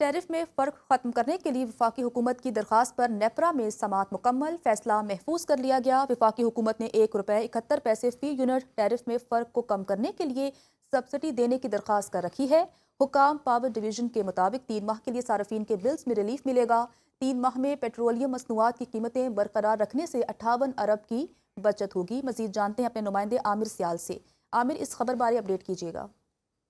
Tariff میں فرق ختم کرنے کے لیے وفاقی حکومت کی درخواست پر نیپرا میں سماعت مکمل، فیصلہ محفوظ کر لیا گیا۔ وفاقی حکومت نے ₹1.71 فی یونٹ ٹیرف میں فرق کو کم کرنے کے لیے سبسڈی دینے کی درخواست کر رکھی ہے۔ حکام پاور ڈویژن کے مطابق 3 ماہ کے لیے صارفین کے بلز میں ریلیف ملے گا۔ 3 ماہ میں پیٹرولیم مصنوعات کی قیمتیں برقرار رکھنے سے 58 ارب کی بچت ہوگی۔ مزید جانتے ہیں اپنے نمائندے عامر سیال سے۔ عامر، اس خبر بارے اپڈیٹ کیجیے گا۔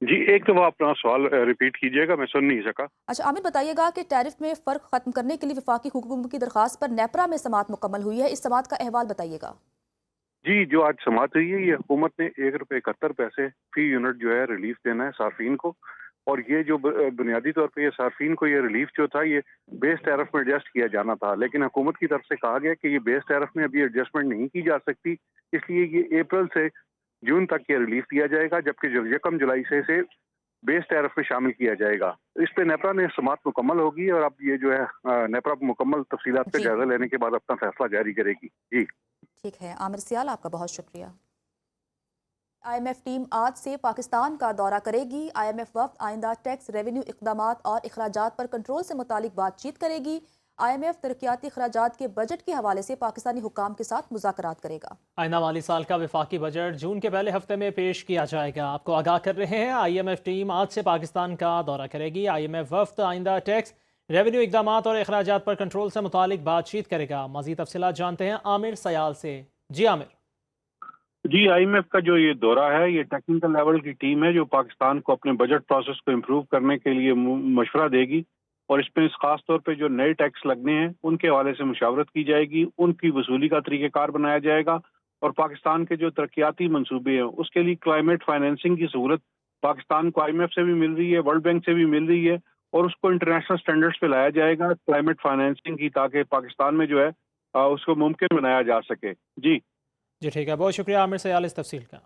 جی، ایک دفعہ اپنا سوال ریپیٹ کیجیے گا، میں سن نہیں سکا۔ اچھا عامر، بتائیے گا کہ ٹیرف میں فرق ختم کرنے کے لیے وفاقی حکومت کی درخواست پر نیپرا میں سماعت مکمل ہوئی ہے، اس سماعت کا احوال بتائیے گا۔ جی، جو آج سماعت ہوئی ہے، یہ حکومت نے ₹1.71 فی یونٹ جو ہے ریلیف دینا ہے صارفین کو، اور یہ جو بنیادی طور پہ یہ صارفین کو یہ ریلیف جو تھا یہ بیس ٹیرف میں ایڈجسٹ کیا جانا تھا، لیکن حکومت کی طرف سے کہا گیا کہ یہ بیس ٹیرف میں ابھی ایڈجسٹمنٹ نہیں کی جا سکتی، اس لیے یہ اپریل سے جون تک یہ ریلیف دیا جائے گا، جبکہ 1 جولائی سے بیس ٹیرف میں شامل کیا جائے گا۔ اس پہ نیپرا نے سماعت مکمل ہوگی، اور اب یہ جو ہے نیپرا مکمل تفصیلات کا جائزہ لینے کے بعد اپنا فیصلہ جاری کرے گی۔ جی ٹھیک ہے عامر سیال، آپ کا بہت شکریہ۔ IMF ٹیم آج سے پاکستان کا دورہ کرے گی۔ IMF وفد آئندہ ٹیکس، ریونیو اقدامات اور اخراجات پر کنٹرول سے متعلق بات چیت کرے گی۔ IMF ترقیاتی اخراجات کے بجٹ کے حوالے سے پاکستانی حکام کے ساتھ مذاکرات کرے گا۔ آئندہ مالی سال کا وفاقی بجٹ جون کے پہلے ہفتے میں پیش کیا جائے گا۔ آپ کو آگاہ کر رہے ہیں، IMF ٹیم آج سے پاکستان کا دورہ کرے گی۔ IMF وفد آئندہ ٹیکس، ریونیو اقدامات اور اخراجات پر کنٹرول سے متعلق بات چیت کرے گا۔ مزید تفصیلات جانتے ہیں عامر سیال سے۔ جی عامر۔ جی، IMF کا جو یہ دورہ ہے، یہ ٹیکنیکل لیول کی ٹیم ہے جو پاکستان کو اپنے بجٹ پروسیس کو امپروو کرنے کے لیے مشورہ دے گی، اور اس پہ خاص طور پہ جو نئے ٹیکس لگنے ہیں ان کے حوالے سے مشاورت کی جائے گی، ان کی وصولی کا طریقہ کار بنایا جائے گا، اور پاکستان کے جو ترقیاتی منصوبے ہیں اس کے لیے کلائمیٹ فائنینسنگ کی سہولت پاکستان کو IMF سے بھی مل رہی ہے، ورلڈ بینک سے بھی مل رہی ہے، اور اس کو انٹرنیشنل سٹینڈرڈز پہ لایا جائے گا کلائمیٹ فائنینسنگ کی، تاکہ پاکستان میں جو ہے اس کو ممکن بنایا جا سکے۔ جی ٹھیک ہے، بہت شکریہ عامر سیال اس تفصیل کا۔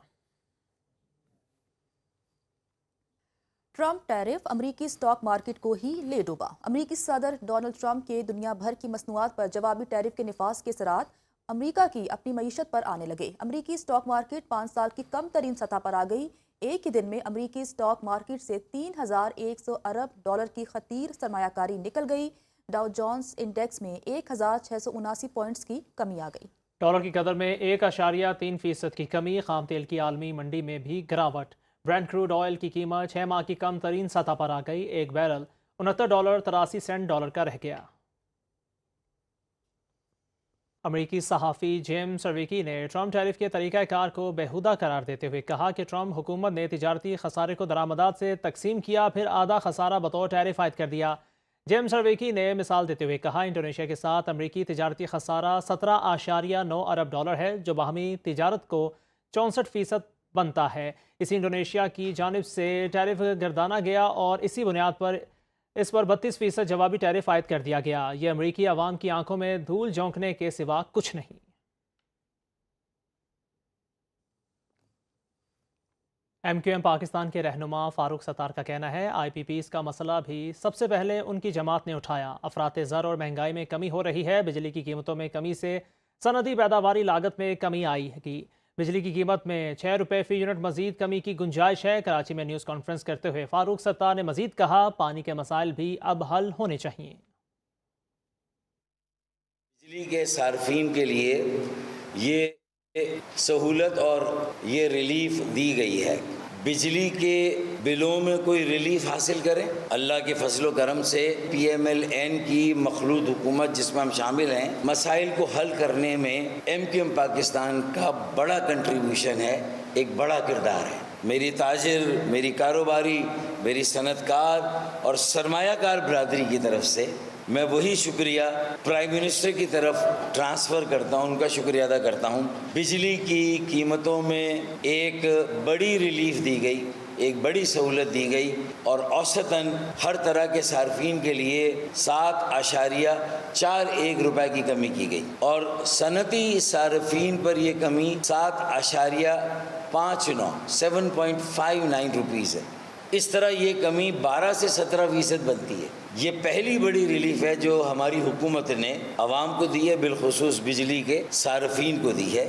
ٹرمپ ٹیرف امریکی سٹاک مارکیٹ کو ہی لے ڈوبا۔ امریکی صدر ڈونلڈ ٹرمپ کے دنیا بھر کی مصنوعات پر جوابی ٹیرف کے نفاذ کے اثرات امریکہ کی اپنی معیشت پر آنے لگے۔ امریکی سٹاک مارکیٹ 5 سال کی کم ترین سطح پر آ گئی۔ ایک ہی دن میں امریکی سٹاک مارکیٹ سے $3100 ارب کی خطیر سرمایہ کاری نکل گئی۔ ڈاؤ جونز انڈیکس میں 1679 پوائنٹس کی کمی آ گئی۔ ڈالر کی قدر میں 1.3% کی کمی۔ خام تیل کی عالمی منڈی میں بھی گراوٹ۔ برینٹ کروڈ آئل کی قیمت 6 ماہ کی کم ترین سطح پر آ گئی۔ ایک بیرل $69.83 کا رہ گیا۔ امریکی صحافی جیم سرویکی نے ٹرمپ ٹیرف کے طریقہ کار کو بیہودہ قرار دیتے ہوئے کہا کہ ٹرمپ حکومت نے تجارتی خسارے کو درآمدات سے تقسیم کیا، پھر آدھا خسارہ بطور ٹیرف عائد کر دیا۔ جیم سرویکی نے مثال دیتے ہوئے کہا انڈونیشیا کے ساتھ امریکی تجارتی خسارہ $17.9 ارب ہے، جو باہمی تجارت کو 64% بنتا ہے۔ اسی انڈونیشیا کی جانب سے ٹیرف گردانا گیا، اور اسی بنیاد پر اس پر 32% جوابی ٹیرف عائد کر دیا گیا۔ یہ امریکی عوام کی آنکھوں میں دھول جھونکنے کے سوا کچھ نہیں۔ MQM پاکستان کے رہنما فاروق ستار کا کہنا ہے IPPs کا مسئلہ بھی سب سے پہلے ان کی جماعت نے اٹھایا۔ افراط زر اور مہنگائی میں کمی ہو رہی ہے۔ بجلی کی قیمتوں میں کمی سے صنعتی پیداواری لاگت میں کمی آئی ہے۔ بجلی کی قیمت میں ₹6 فی یونٹ مزید کمی کی گنجائش ہے۔ کراچی میں نیوز کانفرنس کرتے ہوئے فاروق ستار نے مزید کہا پانی کے مسائل بھی اب حل ہونے چاہیے۔ بجلی کے صارفین کے لیے یہ سہولت اور یہ ریلیف دی گئی ہے۔ بجلی کے بلوں میں کوئی ریلیف حاصل کریں۔ اللہ کے فضل و کرم سے PMLN کی مخلوط حکومت جس میں ہم شامل ہیں، مسائل کو حل کرنے میں MQM پاکستان کا بڑا کنٹریبیوشن ہے، ایک بڑا کردار ہے۔ میری تاجر، میری کاروباری، میری صنعت کار اور سرمایہ کار برادری کی طرف سے میں وہی شکریہ پرائم منسٹر کی طرف ٹرانسفر کرتا ہوں، ان کا شکریہ ادا کرتا ہوں۔ بجلی کی قیمتوں میں ایک بڑی ریلیف دی گئی، ایک بڑی سہولت دی گئی، اور اوسطاً ہر طرح کے صارفین کے لیے 7.41 روپے کی کمی کی گئی، اور صنعتی صارفین پر یہ کمی 7.59 روپیز ہے۔ اس طرح یہ کمی 12 سے 17% بنتی ہے۔ یہ پہلی بڑی ریلیف ہے جو ہماری حکومت نے عوام کو دی ہے، بالخصوص بجلی کے صارفین کو دی ہے۔